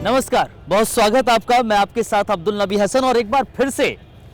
नमस्कार, बहुत स्वागत आपका। मैं आपके साथ अब्दुल नबी हसन और एक बार फिर से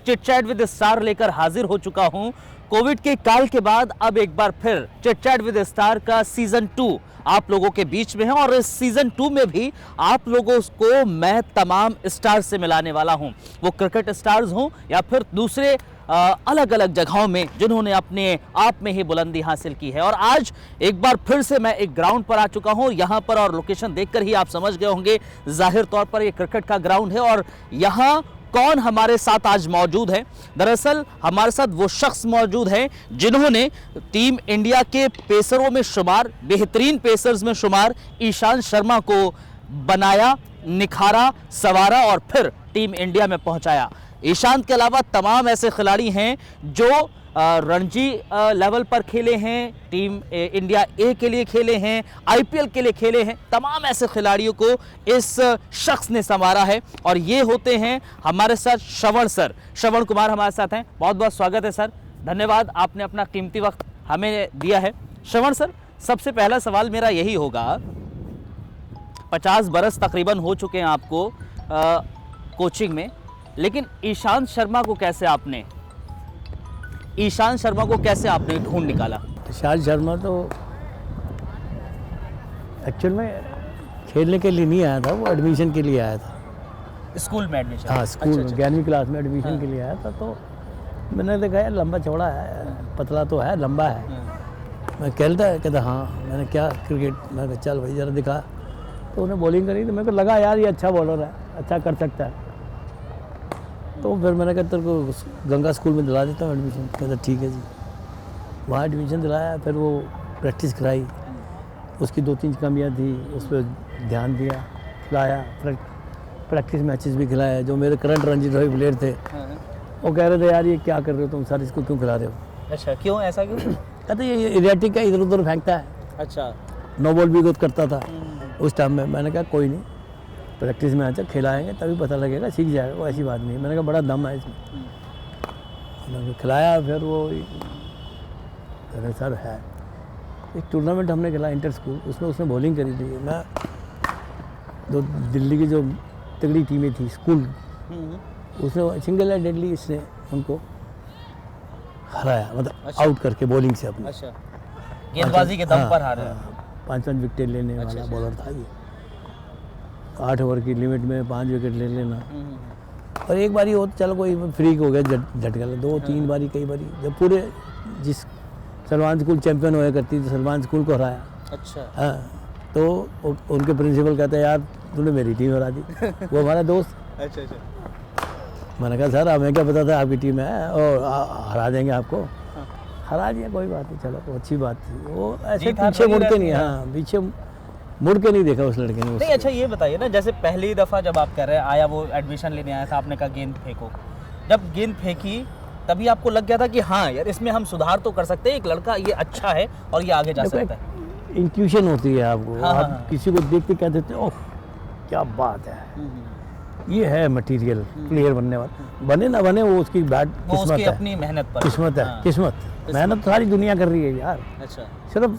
चिट चैट विद स्टार लेकर हाजिर हो चुका हूं। कोविड के काल के बाद अब एक बार फिर चिट चैट विद स्टार का सीजन 2 आप लोगों के बीच में है और इस सीजन 2 में भी आप लोगों को मैं तमाम स्टार से मिलाने वाला हूं, वो क्रिकेट स्टार्स हों या फिर दूसरे अलग अलग जगहों में जिन्होंने अपने आप में ही बुलंदी हासिल की है। और आज एक बार फिर से मैं एक ग्राउंड पर आ चुका हूं। यहां पर और लोकेशन देखकर ही आप समझ गए होंगे, जाहिर तौर पर ये क्रिकेट का ग्राउंड है। और यहां कौन हमारे साथ आज मौजूद है? दरअसल हमारे साथ वो शख्स मौजूद है जिन्होंने टीम इंडिया के पेसरों में शुमार, बेहतरीन पेसर्स में शुमार ईशांत शर्मा को बनाया, निखारा, संवारा और फिर टीम इंडिया में पहुंचाया। ईशांत के अलावा तमाम ऐसे खिलाड़ी हैं जो रणजी लेवल पर खेले हैं, टीम इंडिया ए के लिए खेले हैं, आईपीएल के लिए खेले हैं। तमाम ऐसे खिलाड़ियों को इस शख्स ने संवारा है और ये होते हैं हमारे साथ श्रवण सर। श्रवण कुमार हमारे साथ हैं। बहुत बहुत स्वागत है सर, धन्यवाद, आपने अपना कीमती वक्त हमें दिया है। श्रवण सर, सबसे पहला सवाल मेरा यही होगा, 50 बरस तकरीबन हो चुके हैं आपको कोचिंग में, लेकिन ईशांत शर्मा को कैसे आपने ढूंढ निकाला? ईशांत शर्मा तो एक्चुअल में खेलने के लिए नहीं आया था, वो एडमिशन के लिए आया था। स्कूल में एडमिशन? हाँ, स्कूल में 11वीं क्लास में एडमिशन के लिए आया था। तो मैंने देखा यार लंबा चौड़ा है, पतला तो है, लंबा है। मैं कहता हाँ, मैंने क्या क्रिकेट, मैं कहा चल भाई ज़रा दिखा। तो उन्हें बॉलिंग करी तो मेरे को लगा यार ये अच्छा बॉलर है, अच्छा कर सकता है। तो फिर मैंने कहा तेरे को गंगा स्कूल में दिला देता हूँ एडमिशन। कहता ठीक है जी। वहाँ एडमिशन दिलाया, फिर वो प्रैक्टिस कराई, उसकी 2-3 कमियाँ थी, उस पर ध्यान दिया, खिलाया, प्रैक्टिस मैचेस भी खिलाया। जो मेरे करंट रणजी ट्रॉफी प्लेयर थे वो कह रहे थे यार ये क्या कर रहे हो तुम सर, इसको क्यों खिला रहे हो? अच्छा, क्यों, ऐसा क्यों? कहते ये इरेटिक है, इधर उधर फेंकता है। अच्छा, नो बॉल भी गुड करता था उस टाइम में। मैंने कहा कोई नहीं, प्रैक्टिस में अच्छा खिलाएंगे तभी पता लगेगा, सीख जाएगा, वो ऐसी बात नहीं। मैंने कहा बड़ा दम है इसमें। मैंने खिलाया, फिर वो सर है। एक टूर्नामेंट हमने खेला इंटर स्कूल, उसमें उसने बॉलिंग करी थी। मैं दो दिल्ली की जो तगड़ी टीमें थी स्कूल, उसने सिंगल हैंडेडली इसने उनको हराया, मतलब आउट करके बॉलिंग से अपनी। अच्छा, गेंदबाजी के दम पर हारा। 5-5 विकेट लेने वाला बॉलर था ये। 8 ओवर की लिमिट में 5 विकेट ले लेना। और एक बारी हो चलो कोई फ्रीक हो गया, झट गया। 2-3 बारी, कई बारी जब पूरे जिस सलमान स्कूल चैंपियन होया करती थी, सलमान स्कूल को हराया। अच्छा, हाँ। तो उनके प्रिंसिपल कहते हैं यार तूने मेरी टीम हरा दी। वो हमारा दोस्त। अच्छा। मैंने कहा सर हमें क्या पता था आपकी टीम है और हरा देंगे आपको। हरा दिया, कोई बात नहीं, चलो वो अच्छी बात थी। वो ऐसे पीछे मुड़ के नहीं, हाँ पीछे मुड़ के नहीं देखा उस लड़के ने। नहीं, अच्छा ये बताइए ना, जैसे पहली दफ़ा जब आप कह रहे हैं आया, वो एडमिशन लेने आया था, आपने कहा गेंद फेंको। जब गेंद फेंकी तभी आपको लग गया था कि हाँ यार इसमें हम सुधार तो कर सकते हैं, एक लड़का ये अच्छा है और ये आगे जा सकता है। इंट्यूशन होती है आपको। हाँ, आप हाँ। किसी को देख के कहते थे ओह क्या बात है, ये है मटेरियल प्लेयर बनने वाला। बने ना बने वो उसकी बैट किस्मत है, अपनी मेहनत पर किस्मत है। हाँ। किस्मत मेहनत तो सारी दुनिया कर रही है यार। अच्छा, सिर्फ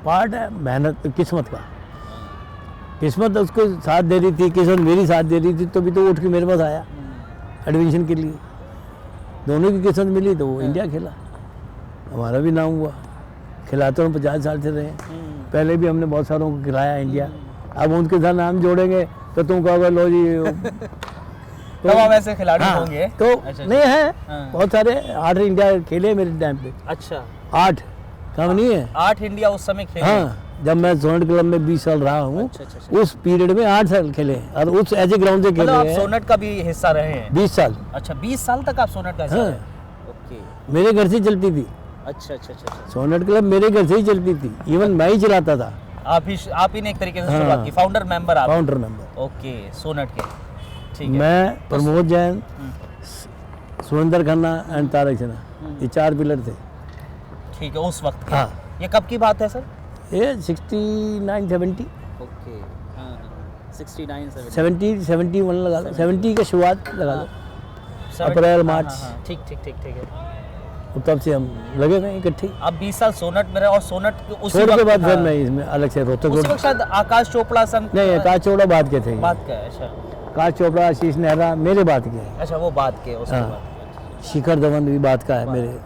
पार्ट है मेहनत किस्मत का। किस्मत उसको साथ दे रही थी, किस्मत मेरी साथ दे रही थी, तो भी तो उठ के मेरे पास आया एडमिशन के लिए। दोनों की किस्मत मिली तो वो इंडिया खेला, हमारा भी नाम हुआ। खिलाते हम 50 साल से रहे, पहले भी हमने बहुत सारों को खिलाया इंडिया। अब उनके साथ नाम जोड़ेंगे तो तुम कहोगे लो जी तो हम ऐसे खिलाड़ी होंगे तो नहीं है। बहुत सारे 8 इंडिया खेले मेरे टाइम पे। अच्छा, 8 कम नहीं है, 8 इंडिया उस समय खेले। हाँ, जब मैं सोनेट क्लब में 20 साल रहा हूँ। अच्छा। उस पीरियड में 8 साल खेले और उस ऐसे ग्राउंड से खेले। आप सोनेट का भी हिस्सा रहे हैं? 20 साल। अच्छा, 20 साल तक आप सोनेट का हिस्सा रहे? ओके, मेरे घर से चलती थी। अच्छा। सोनेट क्लब मेरे घर से ही चलती थी, इवन मैं ही चलाता था। आप ही ने एक तरीके से शुरुआत की, फाउंडर मेंबर आप? Founder member. ओके, सोनेट के, ठीक है। मैं, प्रमोद जैन, सुरेंद्र खन्ना एंड तारक सिन्हा, ये 4 पिलर थे। ठीक है, उस वक्त के। हाँ। ये कब की बात है सर? ये 69-70। ओके, हाँ, 69-70, 71 लगा लो, 70 का शुरुआत लगा लो, अप्रैल मार्च। ठीक है। और तब से हम लगे हुए हैं इकट्ठे। आप 20 साल सोनट में रहे और सोनट उसी छोड़ के वक्त बाद फिर हाँ, मैं इसमें अलग से रोहतक उसी रोड। वक्त शायद आकाश चोपड़ा संग नहीं, आकाश चोपड़ा बाद के थे। बात का है, अच्छा आकाश चोपड़ा, आशीष नेहरा मेरे बाद के हैं। अच्छा, वो बात के उसके हाँ। बाद। शिखर धवन भी बात का है मेरे।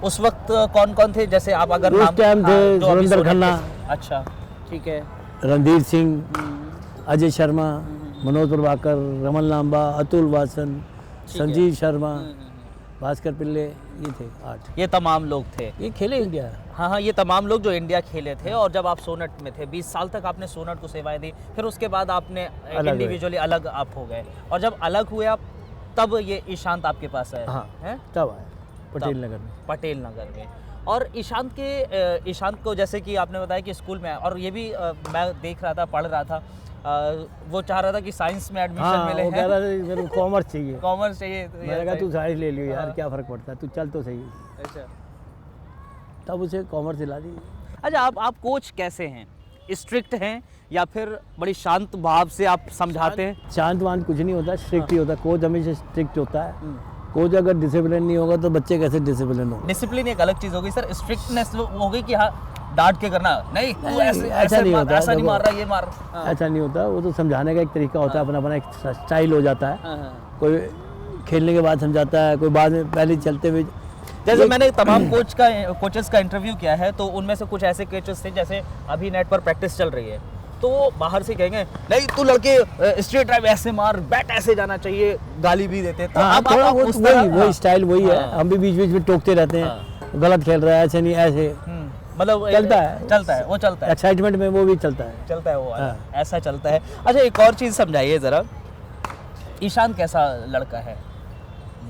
उस वक्त कौन कौन थे, जैसे आप अगर उस नाम टाइम थे हाँ, जो अभी सुरेंद्र सोनट के- खन्ना। अच्छा, ठीक है। रणधीर सिंह, अजय शर्मा, मनोज प्रभाकर, रमन लांबा, अतुल वासन, संजीव शर्मा, भास्कर पिल्ले, ये थे 8। ये तमाम लोग थे। ये खेले इंडिया। हाँ हाँ, ये तमाम लोग जो इंडिया खेले थे। और जब आप सोनट में थे 20 साल तक आपने सोनट को सेवाएं दी, फिर उसके बाद आपने अलग इंडिविजुअली अलग आप हो गए, और जब अलग हुए आप तब ये ईशांत आपके पास है, हाँ। हैं? तब आए पटेल नगर में। पटेल नगर में। और ईशांत को जैसे कि आपने बताया कि स्कूल में, और ये भी मैं देख रहा था, पढ़ रहा था, वो चाह रहा था कि साइंस में एडमिशन हाँ, मिले वो कह रहा था मेरे को कॉमर्स चाहिए। कॉमर्स चाहिए, तो मैंने कहा तू साइंस ले लियो यार, हाँ। क्या फ़र्क पड़ता है, तू चल तो सही। अच्छा तब उसे कॉमर्स दिला दी। अच्छा, आप कोच कैसे हैं? स्ट्रिक्ट हैं या फिर बड़ी शांत भाव से आप समझाते हैं? शांत वांत कुछ नहीं होता, स्ट्रिक्ट ही होता है। कोच हमेशा स्ट्रिक्ट होता है। कोच अगर डिसिप्लिन नहीं होगा तो बच्चे कैसे डिसिप्लिन होंगे? डिसिप्लिन एक अलग चीज़ होगी सर, स्ट्रिक्टनेस हो गई कि हाँ डांट के करना नहीं, तू नहीं, ऐसे ऐसा ऐसे नहीं मार, होता, ऐसा नहीं देखो। मार रहा, ये मार। हाँ, ऐसा नहीं होता, वो तो समझाने का एक तरीका होता है, अपना अपना एक स्टाइल हो जाता है। हाँ, हाँ। कोई खेलने के बाद समझाता है, कोई बाद में पहले चलते हुए। जैसे मैंने तमाम कोचेस का इंटरव्यू किया है, तो उनमें से कुछ ऐसे कोचेस थे, जैसे अभी नेट पर प्रैक्टिस चल रही है, तो बाहर से कहेंगे नहीं तू लड़के स्ट्रेट ड्राइव ऐसे मार, बैट ऐसे जाना चाहिए, गाली भी देते हैं। तो हाँ, आप थोड़ा उस तरह- वही हाँ, स्टाइल वही है। हाँ। हम भी बीच बीच में टोकते रहते हैं, गलत खेल रहा है, ऐसे नहीं ऐसे। मतलब चलता है वो चलता है, एक्साइटमेंट में वो भी चलता है। चलता है वो वाला, हाँ। ऐसा चलता है। अच्छा, एक और चीज़ समझाइए ज़रा, ईशान कैसा लड़का है?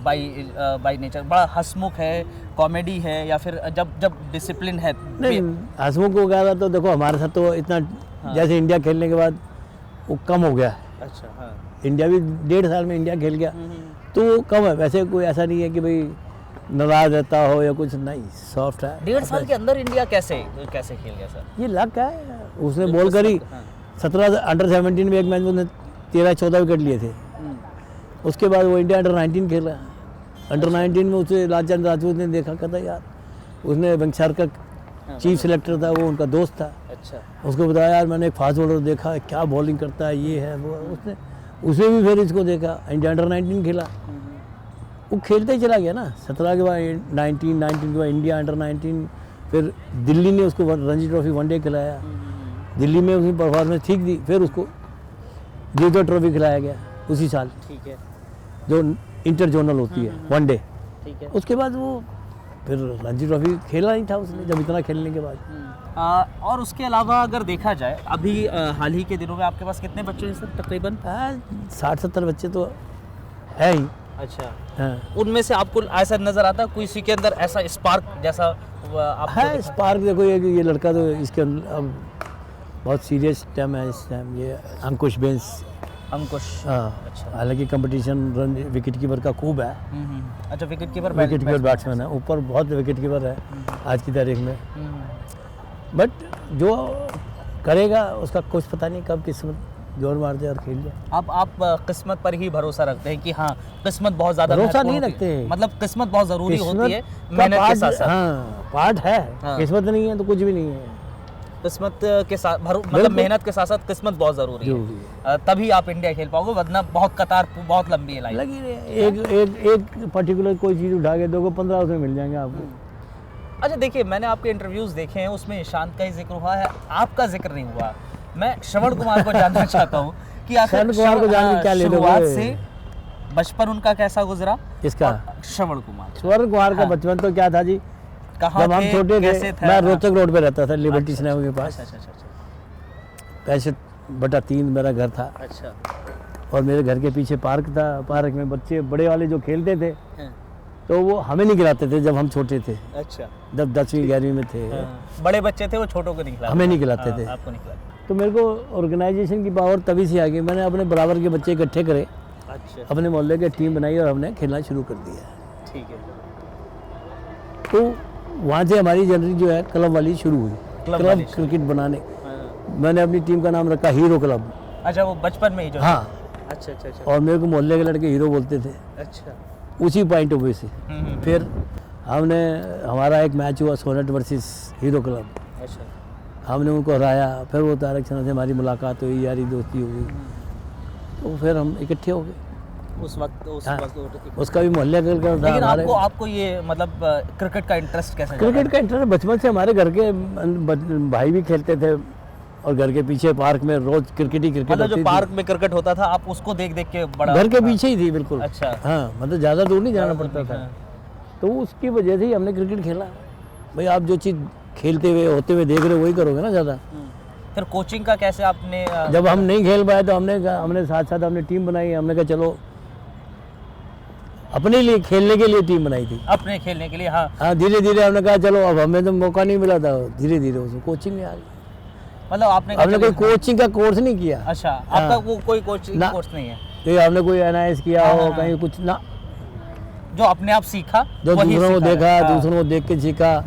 बाई नेचर बड़ा हंसमुख है, कॉमेडी है, या फिर जब डिसिप्लिन है? नहीं, हंसमुख को कह रहा तो देखो हमारे साथ तो इतना जैसे इंडिया खेलने के बाद वो कम हो गया है। अच्छा, हाँ। इंडिया भी 1.5 साल में इंडिया खेल गया तो वो कम है। वैसे कोई ऐसा नहीं है कि भाई नाराज रहता हो या कुछ, नहीं, सॉफ्ट है। 1.5 साल के अंदर इंडिया कैसे खेल गया सर? ये लक है, उसने बॉल करी। हाँ। 17 अंडर 17 में एक मैच में उसने 13-14 विकेट लिए थे। उसके बाद वो इंडिया अंडर 19 खेल रहा है। अंडर 19 में उसे लालचंद राजपूत ने देखा, कहता यार, उसने वंशार का चीफ सिलेक्टर था, वो उनका दोस्त था। अच्छा, उसको बताया यार मैंने एक फास्ट बॉलर देखा है, क्या बॉलिंग करता है, ये है वो। उसने भी फिर इसको देखा, इंडिया अंडर 19 खेला। वो खेलते ही चला गया ना। 17 के बाद 19 के बाद इंडिया अंडर 19, फिर दिल्ली ने उसको रणजी ट्रॉफी वनडे खिलाया। दिल्ली में उसकी परफॉर्मेंस ठीक थी, फिर उसको जीतो ट्रॉफी खिलाया गया उसी साल, ठीक है, जो इंटर जोनल होती है वनडे। ठीक है। उसके बाद वो फिर रणजी ट्रॉफी खेला नहीं था उसने, जब इतना खेलने के बाद। और उसके अलावा अगर देखा जाए, अभी हाल ही के दिनों में आपके पास कितने बच्चे हैं सर तकरीबन? 60-70 बच्चे तो है ही। अच्छा, हाँ, उनमें से आपको ऐसा नजर आता है किसी के अंदर ऐसा स्पार्क जैसा आपको है स्पार्क। देखो ये लड़का तो इसके अंदर अब बहुत सीरियस टाइम है इस टाइम। ये अंकुश बेंस, अंकुश। हाँ, अच्छा। हालांकि कंपटीशन रन विकेट कीपर का खूब है। अच्छा, wicket keeper wicket keeper batsman है, ऊपर बहुत विकेट कीपर है आज की तारीख में। बट जो करेगा उसका कुछ पता नहीं, कब किस्मत जोर मार दे और खेल जाए। अब आप किस्मत पर ही भरोसा रखते हैं कि हाँ किस्मत बहुत ज्यादा भरोसा महत्वपूर्ण नहीं होती है। रखते। मतलब किस्मत बहुत जरूरी होती है का मेहनत के पार्ट, साथ साथ। हाँ, पार्ट है। हाँ। किस्मत नहीं है तो कुछ भी नहीं है। किस्मत के साथ मतलब बिल्कुल। मेहनत के साथ साथ किस्मत बहुत जरूरी जरूरी है। तभी आप इंडिया खेल पाओगे, वरना बहुत कतार बहुत लंबी है लाइन। लगी रहे। एक पर्टिकुलर कोई चीज़ उठा के दोगे 15 उसमें मिल जाएंगे आपको। अच्छा, देखिए मैंने आपके इंटरव्यूज देखे हैं, उसमें ईशांत का ही जिक्र हुआ है, आपका जिक्र नहीं हुआ। मैं श्रवण कुमार को जानना चाहता हूँ कि आखिर श्रवण कुमार को जान के क्या ले शुरुआत लोगे? से बचपन उनका कैसा गुजरा? किसका? श्रवण कुमार। स्वर्ण कुमार का हाँ। बचपन तो क्या था जी, कहाँ जब हम थे, छोटे कैसे थे, मैं रोहतक रोड पे रहता था, लिबर्टी अच्छा, सिनेमा के पास। अच्छा अच्छा अच्छा 65/3 मेरा घर था, अच्छा। और मेरे घर के पीछे पार्क था। पार्क में बच्चे बड़े वाले जो खेलते थे हाँ, तो वो हमें नहीं खिलाते थे जब हम छोटे थे, अच्छा। जब 10वीं 11वीं में थे। हाँ, बड़े बच्चे थे वो छोटों को नहीं खिलाते, हमें नहीं खिलाते थे। आपको नहीं खिलाते। तो मेरे को ऑर्गेनाइजेशन की पावर तभी से आ गई। मैंने अपने बराबर के बच्चे इकट्ठे करे, अच्छा, अपने मोहल्ले की टीम बनाई और हमने खेलना शुरू कर दिया। ठीक है। तो वहाँ से हमारी जर्नी जो है क्लब वाली शुरू हुई, क्लब क्लब वाली क्रिकेट बनाने। हाँ। मैंने अपनी टीम का नाम रखा हीरो क्लब। अच्छा, वो बचपन में ही जो? हाँ, अच्छा अच्छा अच्छा और मेरे को मोहल्ले के लड़के हीरो बोलते थे अच्छा। उसी पॉइंट ऑफ व्यू से। फिर हमने हमारा एक मैच हुआ सोनेट वर्सेस हीरो क्लब, अच्छा। हमने उनको हराया। फिर वो तारक शर्मा से हमारी मुलाकात हुई, यारी दोस्ती हुई, तो फिर हम इकट्ठे हो गए। उस वक्त उसका भी मोहल्ले का था लेकिन हमारे। आपको ये मतलब क्रिकेट का इंटरेस्ट कैसे जागा? क्रिकेट का इंटरेस्ट बचपन से हमारे घर के भाई भी खेलते थे और घर के पीछे पार्क में रोज क्रिकेट मतलब जो होती थी। पार्क में क्रिकेट होता था आप उसको देख देख के बड़ा घर के पीछे ही थी बिल्कुल। अच्छा। हाँ, मतलब ज़्यादा दूर नहीं जाना पड़ता था, हाँ। तो उसकी वजह से ही हमने क्रिकेट खेला। भाई आप जो चीज़ खेलते हुए होते हुए देख रहे हो वही करोगे ना ज़्यादा। फिर कोचिंग का कैसे आपने जब हम नहीं खेल पाए तो हमने साथ साथ हमने टीम बनाई। हमने कहा चलो अपने लिए खेलने के लिए टीम बनाई थी, अपने खेलने के लिए? हाँ। हाँ, धीरे धीरे हमने कहा चलो अब हमें तो मौका नहीं मिला था, धीरे धीरे उसको कोचिंग में आ गए। मतलब आपने हमने कोई कोचिंग का कोर्स नहीं किया। अच्छा, आपका वो कोई कोचिंग ना। कोर्स नहीं है कि आपने कोई NIS किया हाँ, हो हाँ, कहीं कुछ ना, जो अपने आप सीखा जो वही दूसरों को सीखा है। देखा, हाँ। दूसरों को देख के सीखा,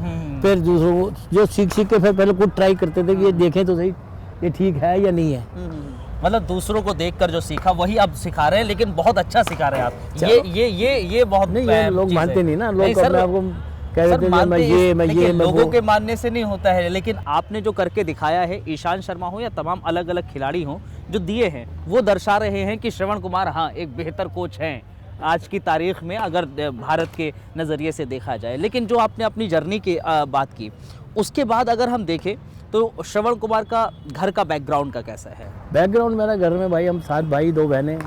फिर दूसरों को जो सीख के फिर पहले खुद ट्राई करते थे कि ये देखें तो सही ये ठीक है या नहीं है। मतलब दूसरों को देखकर जो सीखा वही अब सिखा रहे हैं, लेकिन बहुत अच्छा सिखा रहे हैं आप। चलो। ये बहुत नहीं, ये लोग चीज़ मानते है। नहीं ना, नहीं लोग सर, अपने आप को कह सर, देते हैं मानते मैं देखिए, ये मैं लोगों वो। के मानने से नहीं होता है, लेकिन आपने जो करके दिखाया है, ईशान शर्मा हो या तमाम अलग अलग खिलाड़ी हो जो दिए हैं, वो दर्शा रहे हैं कि श्रवण कुमार हाँ एक बेहतर कोच हैं आज की तारीख में, अगर भारत के नज़रिए से देखा जाए। लेकिन जो आपने अपनी जर्नी की बात की, उसके बाद अगर हम देखें तो श्रवण कुमार का घर का बैकग्राउंड का कैसा है? बैकग्राउंड मेरा घर में भाई हम 7 भाई 2 बहनें,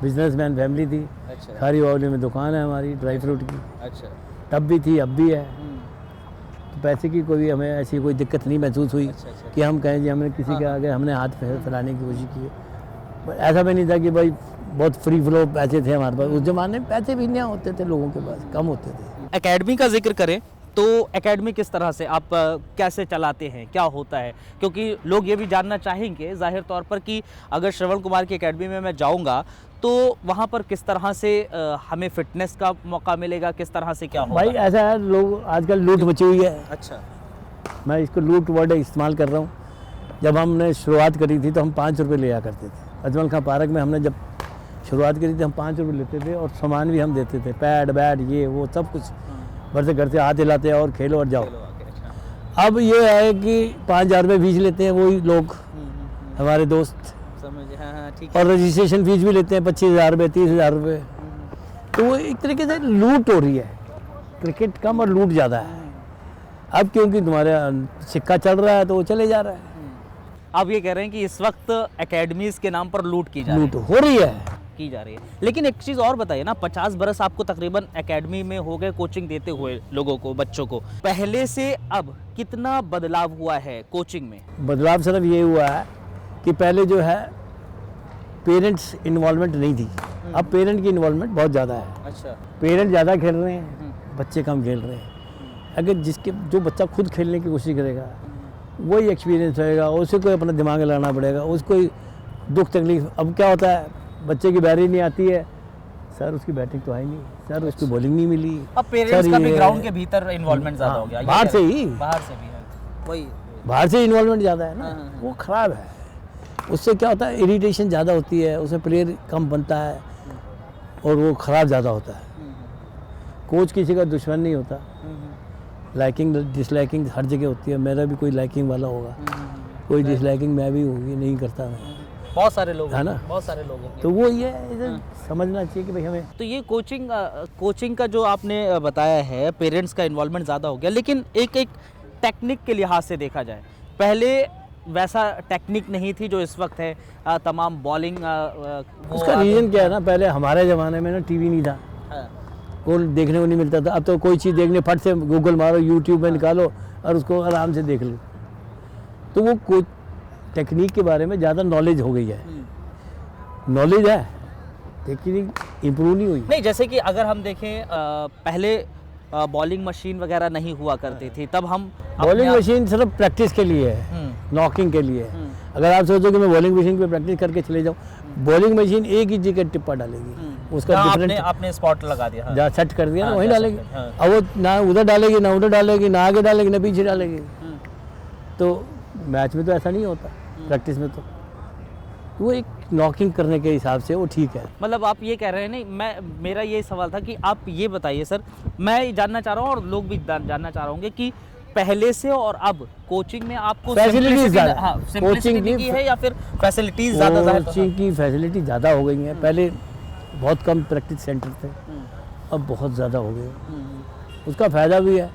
बिजनेसमैन फैमिली थी। अच्छा। खारी बावली में दुकान है हमारी ड्राई फ्रूट की, अच्छा। तब भी थी अब भी है। तो पैसे की कोई हमें ऐसी कोई दिक्कत नहीं महसूस हुई कि हम कहें जी हमने किसी के आगे हमने हाथ फैलाने की कोशिश की है। ऐसा भी नहीं था कि भाई बहुत फ्री फ्लो पैसे थे हमारे पास। उस ज़माने में पैसे भी नहीं होते थे लोगों के पास, कम होते थे। एकेडमी का जिक्र करें तो एकेडमी किस तरह से आप कैसे चलाते हैं, क्या होता है? क्योंकि लोग ये भी जानना चाहेंगे जाहिर तौर पर कि अगर श्रवण कुमार की एकेडमी में मैं जाऊंगा तो वहाँ पर किस तरह से हमें फिटनेस का मौका मिलेगा, किस तरह से क्या होगा? भाई ऐसा है, लोग आजकल लूट मची हुई है। अच्छा। मैं इसको लूट वर्ड इस्तेमाल कर रहा हूँ। जब हमने शुरुआत करी थी तो हम 5 रुपये लिया करते थे। अजमल खां पार्क में हमने जब शुरुआत करी थी हम 5 रुपये लेते थे और सामान भी हम देते थे, पैड बैट ये वो सब कुछ। घर से हाथ हिलाते हैं और खेलो और जाओ। अब ये है कि 5,000 रुपये फीस लेते हैं वही लोग, हमारे दोस्त, समझे? हाँ, ठीक और रजिस्ट्रेशन फीस भी लेते हैं 25,000 रुपये 30,000 रुपये। तो वो एक तरीके से लूट हो रही है, क्रिकेट कम और लूट ज़्यादा है। अब क्योंकि तुम्हारे सिक्का चल रहा है तो वो चले जा रहा है। आप ये कह रहे हैं कि इस वक्त एकेडमीज के नाम पर लूट की जा रही लूट हो रही है। लेकिन एक चीज़ और बताइए ना, 50 बरस आपको तकरीबन एकेडमी में हो गए कोचिंग देते हुए लोगों को, बच्चों को। पहले से अब कितना बदलाव हुआ है कोचिंग में? बदलाव सिर्फ ये हुआ है कि पहले जो है पेरेंट्स इन्वॉल्वमेंट नहीं थी, अब पेरेंट की इन्वॉल्वमेंट बहुत ज़्यादा है। अच्छा। पेरेंट ज़्यादा खेल रहे हैं, बच्चे कम खेल रहे हैं। अगर जो बच्चा खुद खेलने की कोशिश करेगा वही एक्सपीरियंस होएगा, उसे कोई अपना दिमाग लगाना पड़ेगा, उसको दुख तकलीफ। अब क्या होता है, बच्चे की बैटिंग नहीं आती है, सर उसकी बैटिंग तो आई नहीं, सर उसकी बॉलिंग नहीं मिली। अब पेरेंट्स का भी ग्राउंड के भीतर इन्वॉल्वमेंट ज़्यादा हो गया, बाहर से ही, बाहर से भी है वही, बाहर से इन्वॉल्वमेंट ज़्यादा है ना, वो ख़राब है। उससे क्या होता है, इरिटेशन ज़्यादा होती है, उसमें प्लेयर कम बनता है और वो ख़राब ज़्यादा होता है। कोच किसी का दुश्मन नहीं होता, लाइकिंग डिसलाइकिंग हर जगह होती है। मेरा भी कोई लाइकिंग वाला होगा, कोई डिसलाइकिंग मैं भी होगी, नहीं करता मैं, बहुत सारे लोग है ना, बहुत सारे लोग होंगे। तो वो ये समझना चाहिए कि भाई हमें। तो ये कोचिंग का जो आपने बताया है, पेरेंट्स का इन्वॉल्वमेंट ज़्यादा हो गया, लेकिन एक टेक्निक के लिहाज से देखा जाए, पहले वैसा टेक्निक नहीं थी जो इस वक्त है। तमाम बॉलिंग उसका रीज़न क्या है ना, पहले हमारे ज़माने में ना टीवी नहीं था, वो देखने को नहीं मिलता था। अब तो कोई चीज़ देखने फट से गूगल मारो, यूट्यूब में निकालो और उसको आराम से देख लो। तो वो कोई टेक्निक के बारे में ज़्यादा नॉलेज हो गई है, नॉलेज है, टेक्निक इम्प्रूव नहीं हुई। नहीं, जैसे कि अगर हम देखें पहले बॉलिंग मशीन वगैरह नहीं हुआ करती थी, तब हम बॉलिंग मशीन सिर्फ प्रैक्टिस के लिए है, नॉकिंग के लिए है। अगर आप सोचो कि मैं बॉलिंग मशीन पे प्रैक्टिस करके चले जाऊँ, बॉलिंग मशीन एक ही जगह टिप्पा डालेगी, उसका डिफरेंट आपने स्पॉट लगा दिया, जहाँ सेट कर दिया ना वहीं डालेगी। अब वो ना उधर डालेगी ना उधर डालेगी, ना आगे डालेगी ना पीछे डालेगी। तो मैच में तो ऐसा नहीं होता, प्रैक्टिस में तो तो वो एक नॉकिंग करने के हिसाब से वो ठीक है। मतलब आप ये कह रहे हैं, नहीं मेरा ये सवाल था कि आप ये बताइए सर, मैं जानना चाह रहा हूँ और लोग भी जानना चाह रहे होंगे कि पहले से और अब कोचिंग में आपको फैसिलिटीज ज़्यादा, हाँ, सिंपलिसिटी की है या फिर फैसिलिटीज ज़्यादा है? कोचिंग की फैसिलिटी ज़्यादा हो गई हैं। पहले बहुत कम प्रैक्टिस सेंटर थे, अब बहुत ज़्यादा हो गए। उसका फ़ायदा भी है,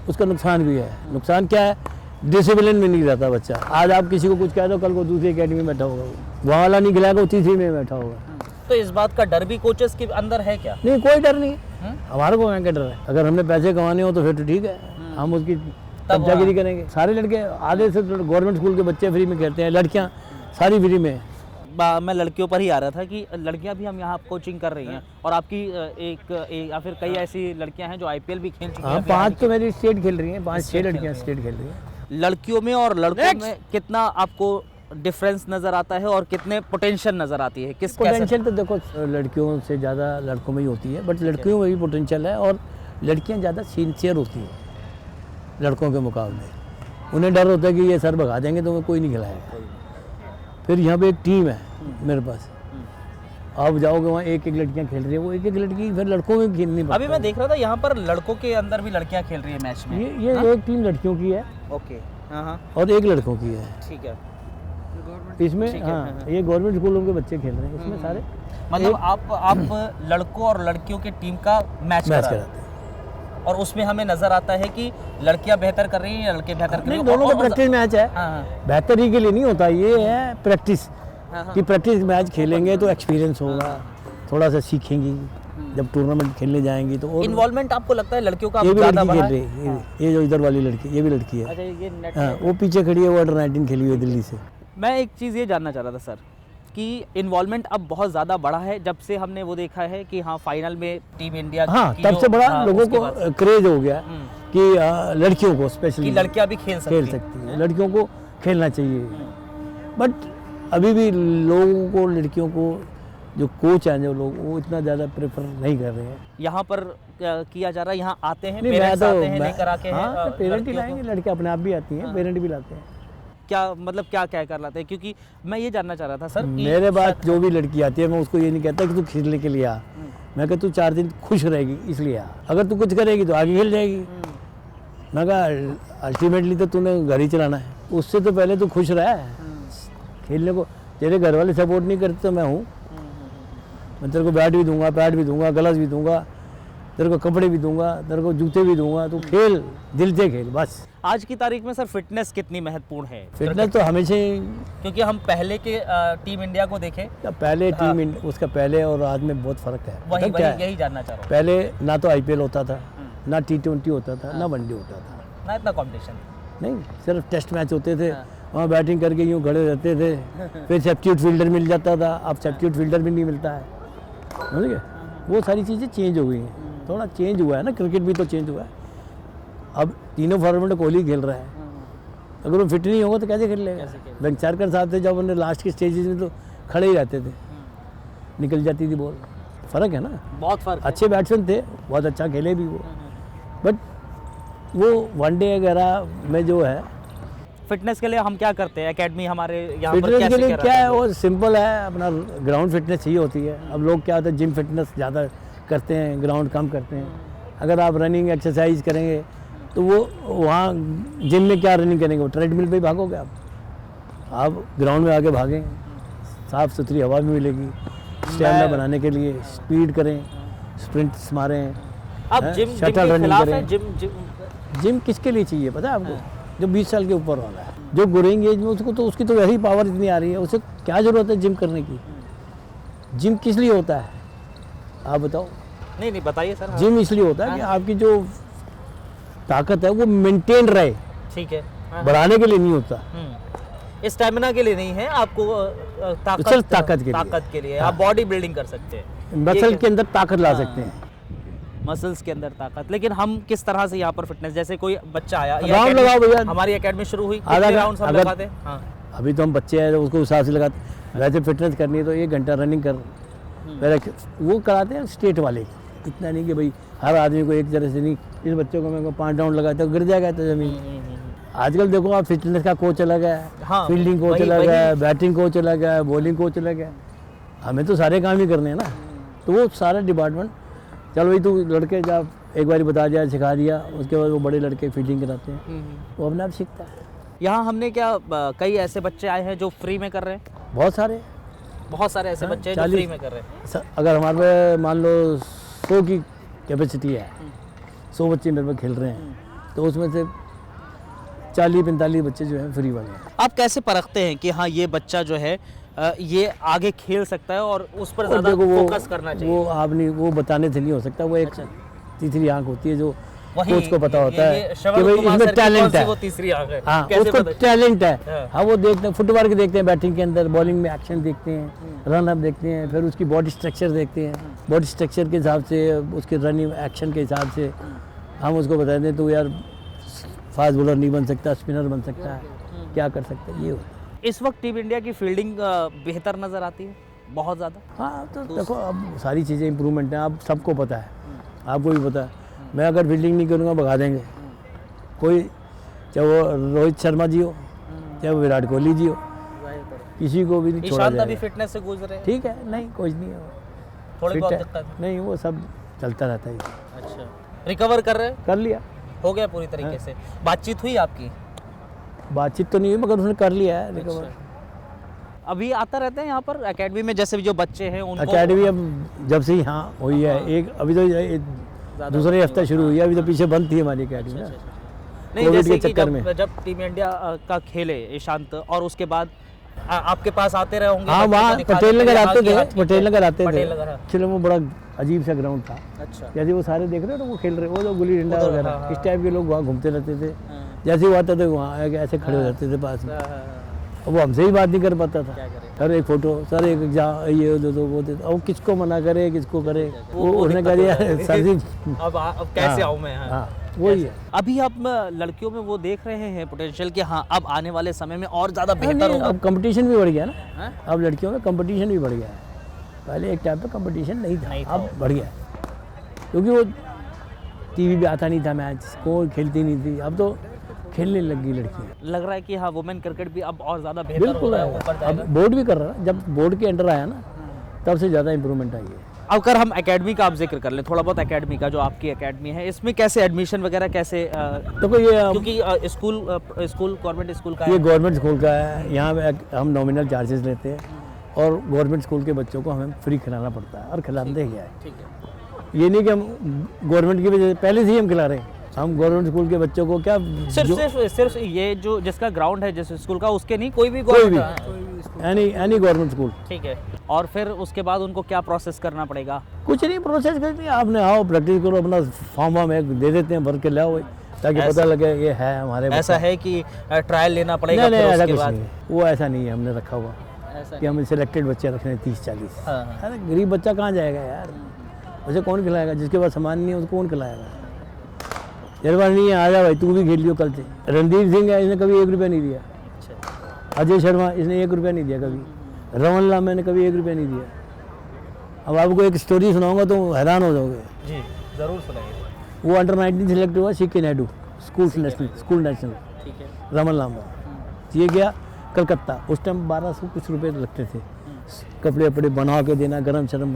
उसका नुकसान भी है। नुकसान क्या है, डिसिप्लिन में नहीं रहता बच्चा। आज आप किसी को कुछ कह दो, कल को दूसरी एकेडमी में बैठा होगा, वहाँ वाला नहीं खिलाएगा, वो तीसरी में बैठा होगा। तो इस बात का डर भी कोचेस के अंदर है क्या? नहीं, कोई डर नहीं है। हमारे को क्या डर है? अगर हमने पैसे कमाने हो तो फिर तो ठीक है, हम उसकी कब्जागिरी करेंगे। सारे लड़के आधे से गवर्नमेंट स्कूल के बच्चे फ्री में खेलते हैं, लड़कियाँ सारी फ्री में। मैं लड़कियों पर ही आ रहा था कि लड़कियां भी हम यहाँ कोचिंग कर रही हैं और आपकी एक या फिर कई ऐसी लड़कियां हैं जो आईपीएल भी खेल चुकी हैं। हाँ, 5 तो मेरी स्टेट खेल रही हैं, 5-6 लड़कियाँ स्टेट खेल रही हैं। लड़कियों में और लड़कों में कितना आपको डिफरेंस नज़र आता है और कितने पोटेंशियल नज़र आती है? किस पोटेंशियल तो देखो लड़कियों से ज़्यादा लड़कों में ही होती है, बट लड़कियों में भी पोटेंशियल है और लड़कियाँ ज़्यादा सिंसियर होती हैं लड़कों के मुकाबले। उन्हें डर होता है कि ये सर भगा देंगे तो मैं कोई नहीं खिलाएगा। फिर यहाँ पे एक टीम है मेरे पास, आप जाओगे वहाँ एक एक लड़कियाँ खेल रही है, वो एक एक लड़की फिर लड़कों में खेलनी पड़ती है। अभी मैं देख रहा था यहाँ पर लड़कों के अंदर भी लड़कियाँ खेल रही है मैच में। ये एक टीम लड़कियों की है, ओके, हाँ, और एक लड़कों की है। ठीक है। इसमें हाँ, ये गवर्नमेंट स्कूलों के बच्चे खेल रहे हैं इसमें सारे। मतलब आप लड़कों और लड़कियों की टीम का मैच कराते हैं और उसमें हमें नजर आता है कि लड़कियां बेहतर कर रही हैं या लड़के बेहतर कर रहे हैं? दोनों का प्रैक्टिस मैच है। बेहतरी के लिए नहीं होता, ये है प्रैक्टिस कि प्रैक्टिस मैच खेलेंगे तो एक्सपीरियंस होगा, थोड़ा सा सीखेंगी। जब टूर्नामेंट खेलने जाएंगी तो इन्वॉल्वमेंट आपको लगता है लड़कियों का ये भी ज़्यादा लड़की बढ़ा खेल रही है। ये जो इधर वाली लड़की, ये भी लड़की है। अच्छा, ये नेट हाँ, वो पीछे खड़ी है, वो अंडर-19 खेली हुई है दिल्ली से। मैं एक चीज़ ये जानना चाह रहा था सर कि इन्वॉल्वमेंट अब बहुत ज़्यादा बढ़ा है जब से हमने वो देखा है कि हाँ फाइनल में टीम इंडिया हाँ, की तब से बड़ा हाँ, लोगों उसके को बाद क्रेज हो गया कि लड़कियों को कि स्पेशली लड़कियां भी खेल सकती हैं, लड़कियों को खेलना चाहिए। बट अभी भी लोगों को, लड़कियों को जो कोच हैं जो लोग, वो इतना ज़्यादा प्रेफर नहीं कर रहे हैं। यहाँ पर किया जा रहा है, यहाँ आते हैं नहीं, पेरेंट्स आते हैं लेकर आके हाँ, पेरेंट ही लाएंगे, लड़के अपने आप भी आती हैं, पेरेंट भी लाते हैं। क्या मतलब क्या क्या कर लाते हैं? क्योंकि मैं ये जानना चाह रहा था सर कि मेरे बात जो भी लड़की आती है, मैं उसको ये नहीं कहता कि तू खेलने के लिए आ, मैं कहता तू 4 दिन खुश रहेगी इसलिए आ। अगर तू कुछ करेगी तो आगे खेल जाएगी। मैं कहा अल्टीमेटली तो तूने घर ही चलाना है, उससे तो पहले तू खुश रहा है खेलने को। तेरे घर वाले सपोर्ट नहीं करते तो मैं हूँ, मैं तेरे को बैट भी दूंगा, पैड भी दूंगा, ग्लव्स भी दूंगा, तेरे को कपड़े भी दूंगा, तेरे को जूते भी दूंगा, तू खेल, दिल से खेल बस। आज की तारीख में सर फिटनेस कितनी महत्वपूर्ण है? फिटनेस तो हमेशा ही, क्योंकि हम पहले के टीम इंडिया को देखें, पहले टीम उसका पहले और आज में बहुत फर्क है। वही क्या है? यही जानना चाह रहा हूँ। पहले ना तो आईपीएल होता था, ना T20 होता था, ना वनडे होता था, ना इतना कंपटीशन, नहीं सिर्फ टेस्ट मैच होते थे। वहाँ बैटिंग करके यूँ खड़े रहते थे, फिर सब्स्टिट्यूट फील्डर मिल जाता था, अब सब्स्टिट्यूट फील्डर भी नहीं मिलता है, समझ गए? वो सारी चीज़ें चेंज हो गई हैं, थोड़ा चेंज हुआ है ना, क्रिकेट भी तो चेंज हुआ है। अब तीनों फॉर्मेट कोहली खेल रहा है, अगर वो फिट नहीं होगा तो कैसे खेल लेगा? वेंगसरकर साहब थे जब उन्हें लास्ट के स्टेजेस में तो खड़े ही रहते थे, निकल जाती थी बॉल। फ़र्क है ना, बहुत फर्क। अच्छे बैट्समैन थे, बहुत अच्छा खेले भी वो, बट वो वनडे वगैरह में जो है। फिटनेस के लिए हम क्या करते हैं? एकेडमी हमारे यहाँ पर फिटनेस के लिए कैसे क्या है, वो सिंपल है, अपना ग्राउंड फिटनेस चाहिए होती है। अब लोग क्या होता है, जिम फिटनेस ज़्यादा करते हैं, ग्राउंड कम करते हैं। अगर आप रनिंग एक्सरसाइज करेंगे तो वो वहाँ जिम में क्या रनिंग करेंगे, वो ट्रेडमिल पे ही भागोगे आप ग्राउंड में आके भागें, साफ़ सुथरी हवा भी मिलेगी, स्टैमिना बनाने के लिए स्पीड करें, स्प्रिंट्स मारें। आप जिम के खिलाफ हैं? जिम किसके लिए चाहिए पता है आपको? जो 20 साल के ऊपर वाला है, जो ग्रोइंग एज में उसको तो उसकी तो वही पावर इतनी आ रही है, उसे क्या ज़रूरत है जिम करने की? जिम किस लिए होता है आप बताओ? नहीं बताइए सर। जिम इसलिए होता है कि आपकी जो ताकत है वो मेंटेन रहे, ठीक है, बढ़ाने के लिए नहीं होता, स्टैमिना के लिए नहीं है, आपको ताकत के लिए आप बॉडी बिल्डिंग कर सकते हैं, मसल के अंदर ताकत ला सकते हैं, मसल्स के अंदर ताकत। लेकिन हम किस तरह से यहाँ पर फिटनेस, जैसे कोई बच्चा आया, राउंड लगाओ भैया, हमारी एकेडमी शुरू हुई, आधा राउंड हम लगाते हैं। हाँ, अभी तो हम बच्चे हैं तो उसको हिसाब से लगाते। वैसे फिटनेस करनी है तो 1 घंटा रनिंग कर, पहले वो कराते हैं स्टेट वाले। इतना नहीं कि भाई हर आदमी को एक तरह से नहीं, इस बच्चे को मैं 5 राउंड लगाता हूँ गिर जाएगा तो ज़मीन। आजकल देखो आप, फिटनेस का कोच अलग है, हाँ, फील्डिंग कोच वही- अलग है, वही। बैटिंग कोच अलग है, बॉलिंग कोच अलग है। हमें तो सारे काम ही करने हैं ना, तो वो सारा डिपार्टमेंट, चल भाई तू लड़के जब एक बार बता दिया, सिखा दिया, उसके बाद वो बड़े लड़के फील्डिंग कराते हैं, वो अपने आप सीखता है। यहाँ हमने क्या कई ऐसे बच्चे आए हैं जो फ्री में कर रहे हैं, बहुत सारे बहुत सारे ऐसे बच्चे हैं जो 40 फ्री में कर रहे हैं। अगर हमारे पे मान लो 100 की कैपेसिटी है, 100 बच्चे मेरे पे खेल रहे हैं, तो उसमें से 40-45 बच्चे जो हैं फ्री वाले हैं। आप कैसे परखते हैं कि हाँ ये बच्चा जो है ये आगे खेल सकता है और उस पर और ज़्यादा देखो फोकस करना चाहिए? वो आप नहीं, वो बताने से नहीं हो सकता, वो एक अच्छा। तीसरी आंख होती है जो वही, कोच को पता होता ये है श्रवण कि भाई कुमार इसमें सर की कौन टैलेंट सी है। वो तीसरी आंख है, हाँ, कैसे उसको पता? टैलेंट है। हाँ। हाँ, वो देखते हैं, फुटवर्क देखते हैं, बैटिंग के अंदर, बॉलिंग में एक्शन देखते हैं, रन अप देखते हैं, फिर उसकी बॉडी स्ट्रक्चर देखते हैं, बॉडी स्ट्रक्चर के हिसाब से, उसके रनिंग एक्शन के हिसाब से हम उसको बता दें तो यार फास्ट बॉलर नहीं बन सकता, स्पिनर बन सकता है, क्या कर सकते हैं, ये होता है। इस वक्त टीम इंडिया की फील्डिंग बेहतर नज़र आती है बहुत ज़्यादा। हाँ, तो देखो अब सारी चीज़ें इंप्रूवमेंट हैं, अब सबको पता है, आपको भी पता है। मैं अगर फील्डिंग नहीं करूँगा भगा देंगे कोई, चाहे वो रोहित शर्मा जी हो, चाहे वो विराट कोहली जी हो, किसी को भी नहीं छोड़ा ईशांत अभी जाएगा। फिटनेस से गुजरे हैं, ठीक है, नहीं कुछ नहीं है, थोड़ी फिट बहुत है। दिक्कत है। नहीं, वो सब चलता रहता है, अच्छा, रिकवर कर रहे हैं, कर लिया। हो गया पूरी तरीके हाँ। से? बातचीत हुई आपकी? बातचीत तो नहीं हुई मगर उसने कर लिया है रिकवर। अभी आता रहते हैं यहाँ पर एकेडमी में, जैसे जो बच्चे हैं उनको? अकेडमी अब जब से यहाँ हुई है, एक अभी तो दूसरे हफ्ता शुरू हुई है, अभी तो पीछे बंद थी हमारी अकेडमी ना, नहीं, कोविड जैसे के कि चक्कर में। जब टीम इंडिया का खेले ईशांत, और उसके बाद आपके पास आते रहे होंगे? हाँ, बच्चों को वहाँ दिखा पटेल देते नगर हैं, आते हाँ, कि थे, हाँ, ठीक है, पटेल नगर आते थे। पटेल नगर, हाँ। एक्चुअली वो बड़ा अजीब सा ग्राउंड था, अच्छा, जैसे वो सारे देख रहे हो ना, वो खेल रहे, वो जो गुल्ली डंडा उधर, वगैरह, हाँ, इस टाइप के लोग वहाँ घूमते रहते थे। हाँ, जैसे वो आता था वहाँ आके ऐसे खड़े हो जाते थे पास में, हाँ, हाँ, अब वो हमसे ही बात नहीं कर पाता था। क्या करें? सर एक फोटो, सर एक ये दो वो दे, अब किसको मना करे, किसको करे, वो उसने कह दिया सर जी अब कैसे आऊँ मैं? हाँ। हाँ, वही है। अभी आप लड़कियों में वो देख रहे हैं पोटेंशियल कि हाँ अब आने वाले समय में और ज़्यादा नहीं, बेहतर होगा? अब कंपटीशन भी बढ़ गया ना, हाँ? अब लड़कियों में कंपटीशन भी बढ़ गया है। पहले एक टाइम पे कंपटीशन नहीं नहीं था, था अब बढ़ गया है। क्योंकि वो टीवी पे आता नहीं था मैच, कोई खेलती नहीं थी, अब तो खेलने लगी लड़कियाँ। लग रहा है कि हाँ वुमेन क्रिकेट भी अब और ज़्यादा बेहतर बिल्कुल होगा, है, ऊपर अब जाएगा। बोर्ड भी कर रहा है, जब बोर्ड के अंडर आया ना तब से ज़्यादा इम्प्रूवमेंट आई है। अब अगर हम एकेडमी का आप जिक्र कर लें थोड़ा बहुत, एकेडमी का जो आपकी एकेडमी है इसमें कैसे एडमिशन वगैरह कैसे देखो ये क्योंकि स्कूल गवर्नमेंट स्कूल का ये है। गवर्नमेंट स्कूल का है, यहाँ पे हम नॉमिनल चार्जेस लेते हैं और गवर्नमेंट स्कूल के बच्चों को हमें फ्री खिलाना पड़ता है और खिलाते ही है। ठीक है, ये नहीं कि हम गवर्नमेंट की वजह से पहले से ही हम खिला रहे हैं, हम गवर्नमेंट स्कूल के बच्चों को क्या सिर्फ ये जो जिसका ग्राउंड है जिस स्कूल का, उसके नहीं, कोई भी कोई भी गवर्नमेंट? Any government school. ठीक है, और फिर उसके बाद उनको क्या प्रोसेस करना पड़ेगा? कुछ नहीं, प्रोसेस करती है, आपने आओ प्रैक्टिस करो, अपना फॉर्म वार्म एक दे देते हैं, भर के लाओ भाई, ताकि पता लगे ये है हमारे ऐसा है कि ट्रायल लेना पड़ेगा? नहीं, फिर ऐसा उसके कुछ बाद नहीं है, वो ऐसा नहीं है हमने रखा हुआ ऐसा कि हमें सिलेक्टेड बच्चे रखने हैं 30-40। हाँ, हाँ। अरे गरीब बच्चा कहाँ जाएगा यार, उसे कौन खिलाएगा, जिसके पास सामान नहीं है उसको कौन खिलाएगा। तेरे पास नहीं है, आ जा भाई तू भी खेल लियो कल से। रणदीप सिंह है, इसने कभी 1 रुपया नहीं दिया। अच्छा, अजय शर्मा, इसने 1 रुपया नहीं दिया कभी। रमन लाल, मैंने कभी 1 रुपया नहीं दिया। अब आपको एक स्टोरी सुनाऊंगा तो हैरान हो जाओगे। जी ज़रूर सुनाइए। वो अंडर 19 सिलेक्ट हुआ सीके नायडू स्कूल नेशनल, ठीक है, रमन लांबा। ये गया कलकत्ता, उस टाइम 1200 कुछ रुपये लगते थे, कपड़े वपड़े बना के देना, गरम शरम।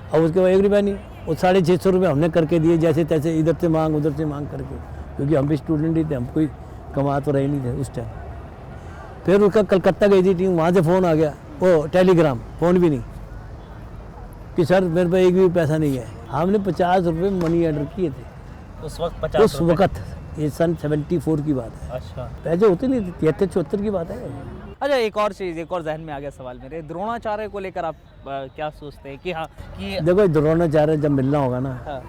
अब उसके बाद 1 रुपया नहीं, वो 650 रुपये हमने करके दिए, जैसे तैसे, इधर से मांग उधर से मांग करके, क्योंकि हम भी स्टूडेंट ही थे, हम कोई कमा तो रहे नहीं थे उस टाइम। फिर उसका कलकत्ता गई थी टीम, वहाँ से फ़ोन आ गया, वो टेलीग्राम, फ़ोन भी नहीं, कि सर मेरे पे एक भी पैसा नहीं है। हमने 50 रुपये मनी ऑर्डर किए थे उस वक्त 50 उस वक़्त, ये सन 74 की बात है, अच्छा, पैसे होते नहीं थे, 73-74 की बात है। अच्छा, एक और चीज़, एक और जहन में आ गया सवाल मेरे, द्रोणाचार्य को लेकर आप क्या सोचते हैं कि हाँ कि देखो द्रोणाचार्य जब मिलना होगा ना, हाँ,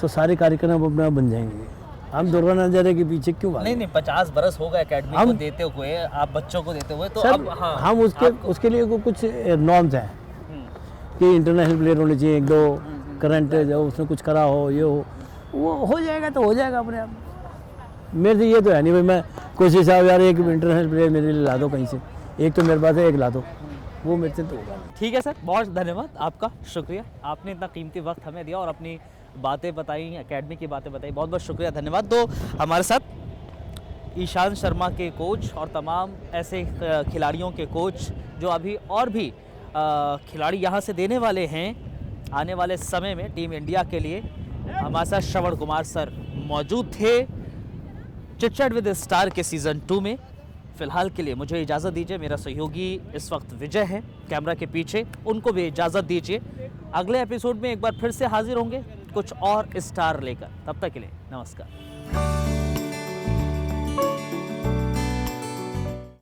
तो सारे कार्यक्रम अपने आप बन जाएंगे। हम द्रोणाचार्य के पीछे क्यों भागें? नहीं 50 बरस हो गए एकेडमी को देते हुए, आप बच्चों को देते हुए, तो सर, अब हाँ हम उसके लिए कुछ नॉर्म्स हैं कि इंटरनेशनल प्लेयर होने चाहिए, 1-2 करंट जो उसने कुछ करा हो, ये वो हो जाएगा तो हो जाएगा अपने आप। मेरे से ये तो है नहीं भाई, मैं कोशिश है यार एक इंटरनेशनल प्लेयर मेरे लिए ला दो कहीं से, एक तो मेरे पास है, एक ला दो, वो मेरे से तो होगा नहीं। ठीक है सर, बहुत धन्यवाद आपका, शुक्रिया, आपने इतना कीमती वक्त हमें दिया और अपनी बातें बताई, एकेडमी की बातें बताई, बहुत बहुत शुक्रिया, धन्यवाद। तो हमारे साथ ईशांत शर्मा के कोच और तमाम ऐसे खिलाड़ियों के कोच जो अभी और भी खिलाड़ी यहाँ से देने वाले हैं आने वाले समय में टीम इंडिया के लिए। हमारे साथ श्रवण कुमार सर मौजूद थे चिट चैट विद स्टार के सीज़न 2 में। फिलहाल के लिए मुझे इजाज़त दीजिए, मेरा सहयोगी इस वक्त विजय है कैमरा के पीछे, उनको भी इजाज़त दीजिए। अगले एपिसोड में एक बार फिर से हाजिर होंगे कुछ और स्टार लेकर, तब तक के लिए नमस्कार।